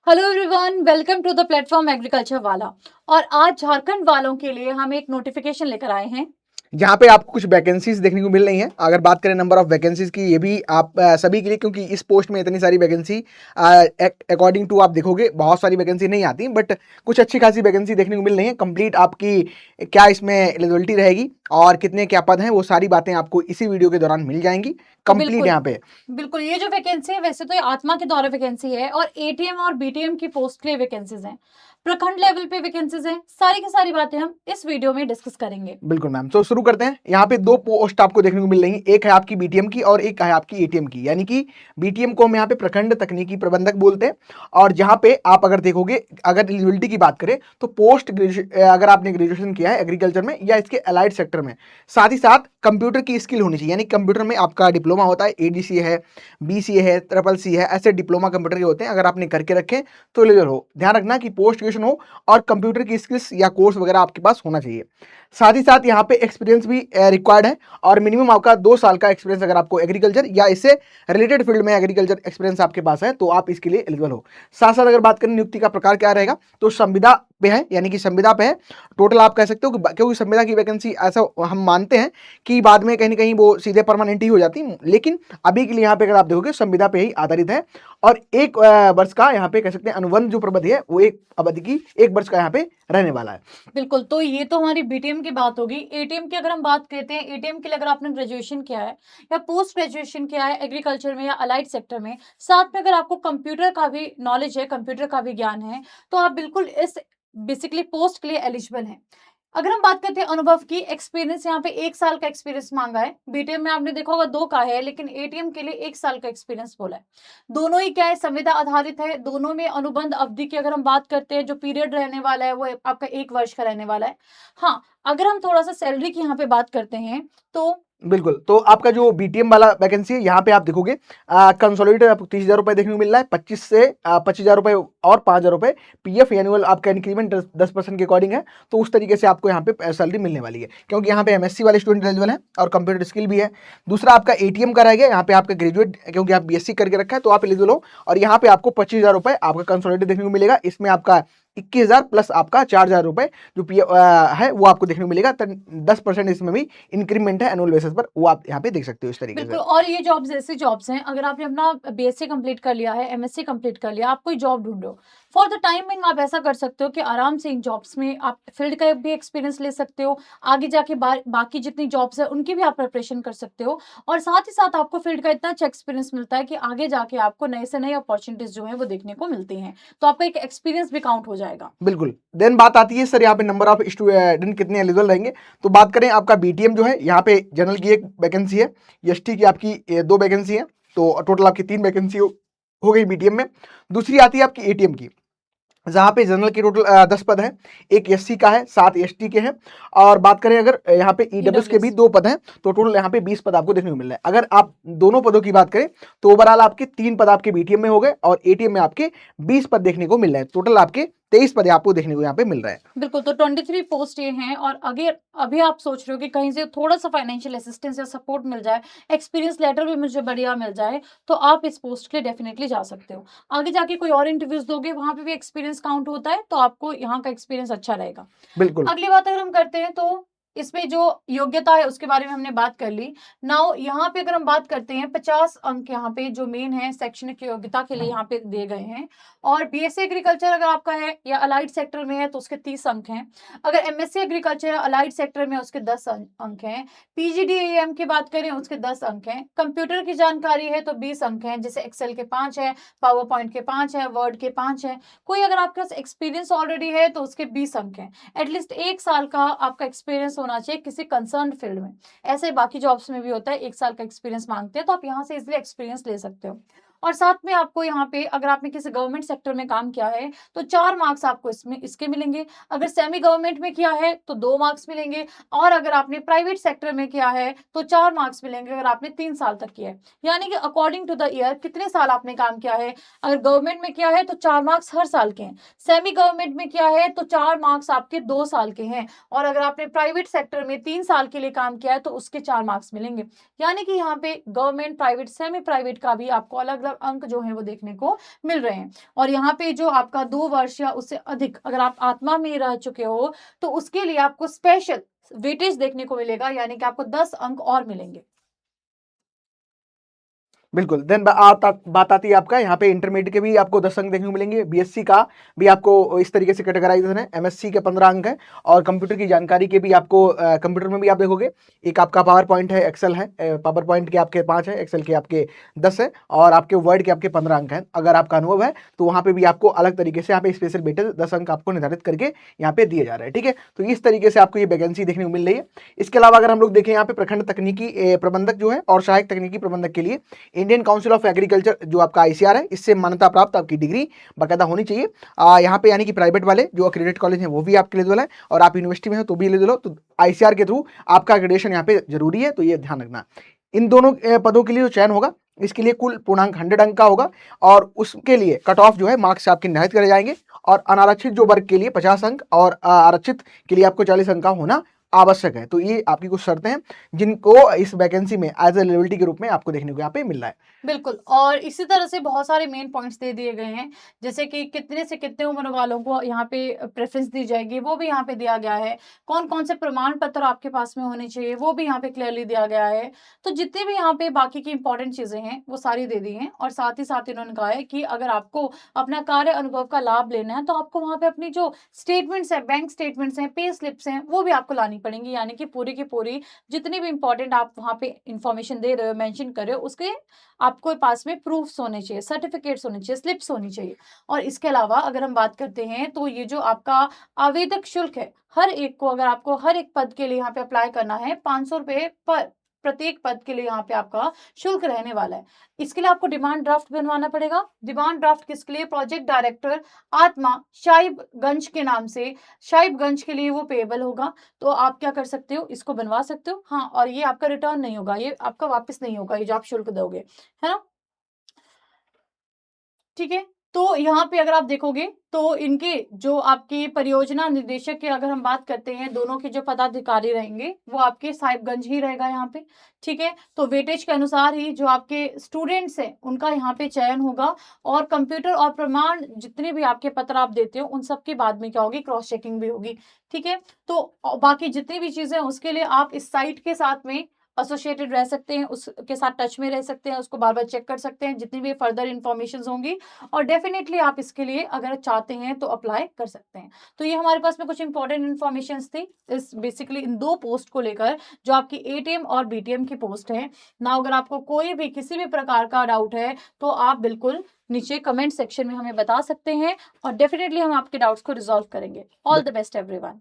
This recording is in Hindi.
Hello everyone, welcome to the platform agriculture वाला। और आज झारखंड वालों के लिए हम एक नोटिफिकेशन लेकर आए हैं जहाँ पे आपको कुछ वैकेंसीज देखने को मिल रही हैं। अगर बात करें नंबर ऑफ वैकेंसीज की, ये भी आप सभी के लिए, क्योंकि इस पोस्ट में इतनी सारी वैकेंसी अकॉर्डिंग टू आप देखोगे बहुत सारी वैकेंसी नहीं आती, बट कुछ अच्छी खासी वैकेंसी देखने को मिल रही है। कंप्लीट आपकी क्या इसमें एलिजिबिलिटी रहेगी और कितने क्या पद हैं, वो सारी बातें आपको इसी वीडियो के दौरान मिल जाएंगी कंप्लीट बिल्कुल यहाँ पे। बिल्कुल। ये जो वैकेंसी है, वैसे तो ये आत्मा के द्वारा वैकेंसी है और एटीएम और बीटीएम की पोस्ट के लिए वैकेंसीज हैं, प्रखंड लेवल पे वैकेंसीज हैं। सारी की सारी बातें हम इस वीडियो में डिस्कस करेंगे। बिल्कुल मैम, तो शुरू करते हैं। यहाँ पे दो पोस्ट आपको देखने को मिल रही है, एक है आपकी बीटीएम की और एक है आपकी एटीएम की। यानी कि बीटीएम को हम यहाँ पे प्रखंड तकनीकी प्रबंधक बोलते हैं। और जहाँ पे आप अगर देखोगे, अगर एलिजिबिलिटी की बात करें तो पोस्ट अगर आपने ग्रेजुएशन किया है एग्रीकल्चर में या इसके अलाइड सेक्टर में, साथ ही साथ कंप्यूटर की स्किल होनी चाहिए। यानी कंप्यूटर में आपका डिप्लोमा होता है, एडीसी है, बीसीए है, ट्रिपल सी है, ऐसे डिप्लोमा कंप्यूटर के होते हैं। अगर आपने करके रखे तो एलिजिबल हो। ध्यान रखना कि पोस्ट ग्रेजुएशन हो और कंप्यूटर की स्किल्स या कोर्स वगैरह आपके पास होना चाहिए। साथ ही साथ यहाँ पे एक्सपीरियंस भी रिक्वायर्ड है और मिनिमम आपका 2 साल का एक्सपीरियंस अगर आपको एग्रीकल्चर या इससे रिलेटेड फील्ड में एग्रीकल्चर एक्सपीरियंस आपके पास है तो आप इसके लिए एलिजिबल हो। साथ साथ अगर बात करें नियुक्ति का प्रकार क्या रहेगा, तो संविदा पे है, यानी कि संविदा पे है। टोटल आप कह सकते हो कि क्योंकि संविदा की वैकेंसी ऐसा हम मानते हैं कि बाद में कहीं ना कहीं वो सीधे परमानेंट ही हो जाती, लेकिन अभी के लिए यहाँ पे अगर आप देखोगे संविदा पे ही आधारित है। और एक वर्ष का यहाँ पे कह सकते हैं अनुबंध जो प्रबंध है वो एक अवधि की 1 वर्ष का यहाँ पे रहने वाला है। बिल्कुल, तो ये तो हमारी बीटीएम की बात होगी। एटीएम की अगर हम बात करते हैं, एटीएम के लिए अगर आपने ग्रेजुएशन किया है या पोस्ट ग्रेजुएशन किया है एग्रीकल्चर में या अलाइड सेक्टर में, साथ में अगर आपको कंप्यूटर का भी नॉलेज है, कंप्यूटर का भी ज्ञान है, तो आप बिल्कुल इस बेसिकली पोस्ट के लिए एलिजिबल हैं। अगर हम बात करते हैं अनुभव की, एक्सपीरियंस यहाँ पे 1 साल का एक्सपीरियंस मांगा है। बीटीएम में आपने देखा होगा 2 का है, लेकिन एटीएम के लिए 1 साल का एक्सपीरियंस बोला है। दोनों ही क्या है, संविदा आधारित है। दोनों में अनुबंध अवधि की अगर हम बात करते हैं, जो पीरियड रहने वाला है वो आपका 1 वर्ष का रहने वाला है। हाँ, अगर हम थोड़ा सा सैलरी की यहाँ पे बात करते हैं तो बिल्कुल, तो आपका जो बीटीएम वाला वैकेंसी है, यहाँ पे आप देखोगे कंसोलिडेटेड आपको 30,000 रुपए देखने को मिल रहा है। 25 से 25,000 रुपए और 5,000 रुपए पीएफ एनुअल आपका इंक्रीमेंट 10% के अकॉर्डिंग है। तो उस तरीके से आपको यहाँ पे सैलरी मिलने वाली है, क्योंकि यहाँ पे एमएससी वाले स्टूडेंट एलिजिबल है और कंप्यूटर स्किल भी है। दूसरा आपका एटीएम का रह गया, यहाँ पे आपका ग्रेजुएट, क्योंकि आप बीएससी करके रखा है तो आप एलिजिबल हो। और यहाँ पे आपको 25,000 रुपए आपका कंसोलिडेटेड देखने को मिलेगा। इसमें आपका 21,000 प्लस आपका 4,000 रुपए जो है वो आपको देखने को मिलेगा। 10% इसमें भी इंक्रीमेंट है एनुअल बेसिस पर, वो आप यहाँ पे देख सकते हो इस तरीके बिल्कुल। से। और ये जॉब्स ऐसी जॉब्स हैं, अगर आपने अपना बीएससी कंप्लीट कर लिया है, एमएससी कंप्लीट कर लिया, आप कोई जॉब ढूंढ रहे हो, फॉर द टाइमिंग आप ऐसा कर सकते हो कि आराम से इन जॉब्स में आप फील्ड का भी एक्सपीरियंस ले सकते हो। आगे जाके बाकी जितनी जॉब्स है उनकी भी आप प्रिपरेशन कर सकते हो। और साथ ही साथ आपको फील्ड का इतना अच्छा एक्सपीरियंस मिलता है कि आगे जाके आपको नए से नए अपॉर्चुनिटीज जो है वो देखने को मिलती हैं। तो आपका एक एक्सपीरियंस भी काउंट हो जाएगा। बिल्कुल। देन बात आती है सर यहाँ पे नंबर ऑफ स्टूडेंट कितने एलिजिबल रहेंगे। तो बात करें आपका बीटीएम जो है, यहाँ पे जनरल की एक वैकेंसी है, एसटी की आपकी 2 वैकेंसी है। तो टोटल आपकी 3 वैकेंसी हो गई बीटीएम में। दूसरी आती है आपकी एटीएम की, जहाँ पे जनरल के टोटल 10 पद हैं, एक एससी का है, 7 एसटी के हैं। और बात करें अगर यहाँ पे ईडब्ल्यूएस के भी 2 पद हैं, तो टोटल यहाँ पे 20 पद आपको देखने को मिल रहा है। अगर आप दोनों पदों की बात करें तो ओवरऑल आपके 3 पद आपके बीटीएम में हो गए और एटीएम में आपके 20 पद देखने को मिल रहे हैं। टोटल आपके 23 पद आपको देखने को यहाँ पे मिल रहा है। बिल्कुल, तो 23 पोस्ट ये हैं। और अगर अभी आप सोच रहे हो कि कहीं से थोड़ा सा फाइनेंशियल असिस्टेंस या सपोर्ट मिल जाए, एक्सपीरियंस लेटर भी मुझे बढ़िया मिल जाए, तो आप इस पोस्ट के लिए डेफिनेटली जा सकते हो। आगे जाके कोई और इंटरव्यूज दोगे, वहां पे भी एक्सपीरियंस काउंट होता है, तो आपको यहाँ का एक्सपीरियंस अच्छा रहेगा। बिल्कुल। अगली बात अगर हम करते हैं तो इसमें जो योग्यता है उसके बारे में हमने बात कर ली। नाउ यहाँ पे अगर हम बात करते हैं, 50 अंक यहाँ पे जो मेन है शैक्षणिक योग्यता के लिए यहाँ पे दिए गए हैं। और बीएससी एग्रीकल्चर अगर आपका है या अलाइड सेक्टर में है तो उसके 30 अंक हैं। अगर एमएससी एग्रीकल्चर या अलाइड सेक्टर में उसके 10 अंक हैं। पीजीडीएम की बात करें उसके 10 अंक हैं। कंप्यूटर की जानकारी है तो 20 अंक हैं, जैसे एक्सेल के 5 है, पावर पॉइंट के 5 है, वर्ड के 5 है। कोई अगर आपके पास एक्सपीरियंस ऑलरेडी है तो उसके 20 अंक हैं। एटलीस्ट 1 साल का आपका एक्सपीरियंस होना चाहिए किसी कंसर्न फील्ड में। ऐसे बाकी जॉब्स में भी होता है, 1 साल का एक्सपीरियंस मांगते हैं, तो आप यहाँ से इजिली एक्सपीरियंस ले सकते हो। और साथ में आपको यहाँ पे अगर आपने किसी गवर्नमेंट सेक्टर में काम किया है तो 4 मार्क्स आपको इसमें इसके मिलेंगे। अगर सेमी गवर्नमेंट में किया है तो 2 मार्क्स मिलेंगे। और अगर आपने प्राइवेट सेक्टर में किया है तो 4 मार्क्स मिलेंगे अगर आपने 3 साल तक किया है। यानी कि अकॉर्डिंग टू द ईयर कितने साल आपने काम किया है। अगर गवर्नमेंट में किया है तो 4 मार्क्स हर साल के हैं। सेमी गवर्नमेंट में किया है तो 4 मार्क्स आपके 2 साल के हैं। और अगर आपने प्राइवेट सेक्टर में 3 साल के लिए काम किया है तो उसके 4 मार्क्स मिलेंगे। यानी कि यहाँ पे गवर्नमेंट, प्राइवेट, सेमी प्राइवेट का भी आपको अलग अलग अंक जो है वो देखने को मिल रहे हैं। और यहाँ पे जो आपका 2 वर्ष या उससे अधिक अगर आप आत्मा में रह चुके हो तो उसके लिए आपको स्पेशल वेटेज देखने को मिलेगा, यानी कि आपको 10 अंक और मिलेंगे। बिल्कुल। देन बात आती है आपका यहाँ पे इंटरमीडिएट के भी आपको 10 अंक देखने को मिलेंगे। बीएससी का भी आपको इस तरीके से कैटेगराइजेशन है। एमएससी के 15 अंक है और कंप्यूटर की जानकारी के भी आपको कंप्यूटर में भी आप देखोगे एक आपका पावर पॉइंट है, एक्सेल है। पावर पॉइंट के आपके 5 है, एक्सेल के आपके 10 है और आपके वर्ड के आपके 15 अंक हैं। अगर आपका अनुभव है तो वहाँ पे भी आपको अलग तरीके से यहाँ पे स्पेशल वेटेज 10 अंक आपको निर्धारित करके यहाँ पे दिए जा रहे हैं। ठीक है, तो इस तरीके से आपको ये वैकेंसी देखने को मिल रही है। इसके अलावा अगर हम लोग देखें यहाँ पे प्रखंड तकनीकी प्रबंधक जो है और सहायक तकनीकी प्रबंधक के लिए इंडियन काउंसिल ऑफ एग्रीकल्चर जो आपका आईसीआर है, इससे मान्यता प्राप्त आपकी डिग्री बाकायदा होनी चाहिए। यहाँ पे यानी कि प्राइवेट वाले जो एक्रेडिटेड कॉलेज हैं वो भी आपके एलिजिबल है और आप यूनिवर्सिटी में हो तो भी एलिजिबल हो, तो आईसीआर के थ्रू आपका एक्रेडिटेशन यहाँ पे जरूरी है, तो ये ध्यान रखना। इन दोनों पदों के लिए जो चयन होगा इसके लिए कुल पूर्णांक 100 अंक का होगा और उसके लिए कट ऑफ जो है मार्क्स आपके निर्धारित करे जाएंगे और अनारक्षित जो वर्ग के लिए 50 अंक और आरक्षित के लिए आपको 40 अंक का होना आवश्यक है। तो ये आपकी कुछ शर्तें हैं जिनको इस वैकेंसी में एज ए एलिजिबिलिटी के रूप में आपको देखने को यहाँ पे मिल रहा है। बिल्कुल, और इसी तरह से बहुत सारे मेन पॉइंट्स दे दिए गए हैं, जैसे कि कितने से कितने उम्र वालों को यहाँ पे प्रेफरेंस दी जाएगी वो भी यहाँ पे दिया गया है। कौन कौन से प्रमाण पत्र आपके पास में होने चाहिए वो भी यहाँ पे क्लियरली दिया गया है। तो जितने भी यहाँ पे बाकी की इंपॉर्टेंट चीजें हैं वो सारी दे दी हैं और साथ ही साथ इन्होंने कहा है कि अगर आपको अपना कार्य अनुभव का लाभ लेना है तो आपको वहाँ पे अपनी जो स्टेटमेंट्स है, बैंक स्टेटमेंट्स हैं, पे स्लिप्स हैं, वो भी आपको लानी पड़ेंगी, यानी कि पूरी की पूरी जितनी भी इंपॉर्टेंट आप वहाँ पे इंफॉर्मेशन दे रहे हो, मेंशन कर रहे हो, उसके आपको पास में प्रूफ्स होने चाहिए, सर्टिफिकेट्स होने चाहिए, स्लिप्स होनी चाहिए। और इसके अलावा अगर हम बात करते हैं तो ये जो आपका आवेदक शुल्क है, हर एक को अगर आपको हर एक पद के लिए यहाँ पे अप्लाई करना है 500 रुपए पर प्रत्येक पद के लिए यहाँ पे आपका शुल्क रहने वाला है। इसके लिए आपको डिमांड ड्राफ्ट बनवाना पड़ेगा। डिमांड ड्राफ्ट किसके लिए? प्रोजेक्ट डायरेक्टर आत्मा साहिबगंज के नाम से, साहिबगंज के लिए वो पेएबल होगा। तो आप क्या कर सकते हो, इसको बनवा सकते हो। हाँ, और ये आपका रिटर्न नहीं होगा, ये आपका वापस नहीं होगा, ये जो आप शुल्क दोगे, है ना। ठीक है, तो यहाँ पे अगर आप देखोगे तो इनके जो आपकी परियोजना निदेशक की अगर हम बात करते हैं, दोनों के जो पदाधिकारी रहेंगे वो आपके साहिबगंज ही रहेगा यहाँ पे। ठीक है, तो वेटेज के अनुसार ही जो आपके स्टूडेंट्स हैं उनका यहाँ पे चयन होगा और कंप्यूटर और प्रमाण जितने भी आपके पत्र आप देते हो उन सब के बाद में क्या होगी, क्रॉस चेकिंग भी होगी। ठीक है, तो बाकी जितनी भी चीजें उसके लिए आप इस साइट के साथ में एसोसिएटेड रह सकते हैं, उसके साथ टच में रह सकते हैं, उसको बार बार चेक कर सकते हैं जितनी भी फर्दर इंफॉर्मेशन होंगी, और डेफिनेटली आप इसके लिए अगर चाहते हैं तो अप्लाई कर सकते हैं। तो ये हमारे पास में कुछ इंपॉर्टेंट इन्फॉर्मेशन थी इस बेसिकली इन 2 पोस्ट को लेकर जो आपकी एटीएम और बीटीएम की पोस्ट है ना। अगर आपको कोई भी किसी भी प्रकार का डाउट है तो आप बिल्कुल नीचे कमेंट सेक्शन में हमें बता सकते हैं और डेफिनेटली हम आपके डाउट्स को रिजॉल्व करेंगे। All the best everyone.